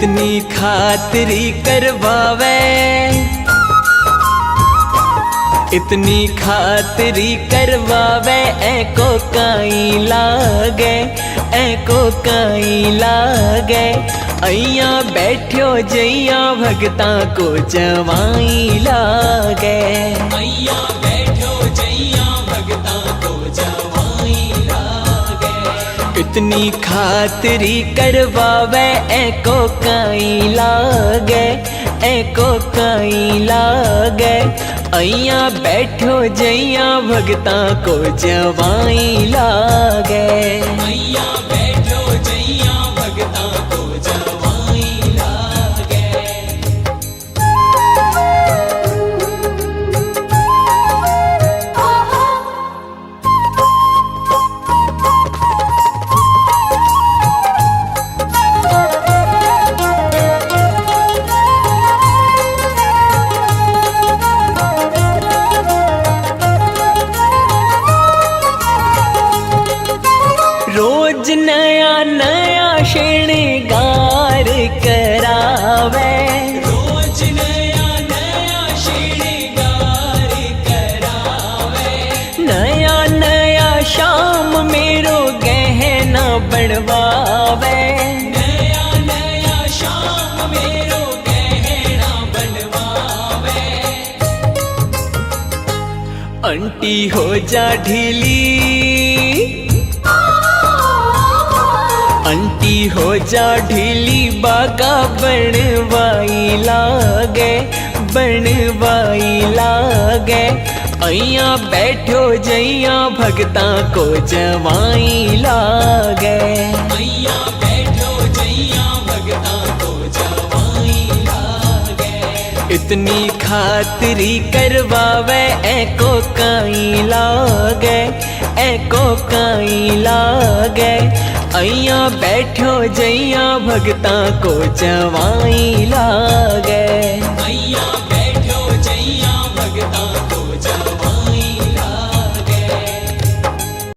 इतनी खातिरी करवावे, इतनी खातिरी करवावे, ऐको काई लागे, ऐको काई लागे। अइया बैठ्यो जइया भगता को जवाई लागे, अइया बैठ्यो जइया भगता को जवाई लागे। इतनी खातिरी करवावे, ऐको काई लागे, ऐको काई लागे। अइया बैठो जइया भगता को जवाई लागे, अइया बैठो जइया भगता को जवाई लागे। रोज नया नया श्रृंगार करावे, रोज नया नया श्रृंगार करावे। नया नया शाम मेरो गहना बनवावे, नया नया शाम मेरो गहना बनवावे। अंटी हो जा ढीली, अंटी हो जा ढीली, बागा बनवाई लागे, बनवाई लागे। अइया बैठो जइया भगता को जवाई लागे, अइया बैठो जइया भगता को जवाई लागे। इतनी खातिरी करवावे, ऐको काई लागे, ऐको काई लागे। अइया बैठो जइया भगता को जवाई लागे, अइया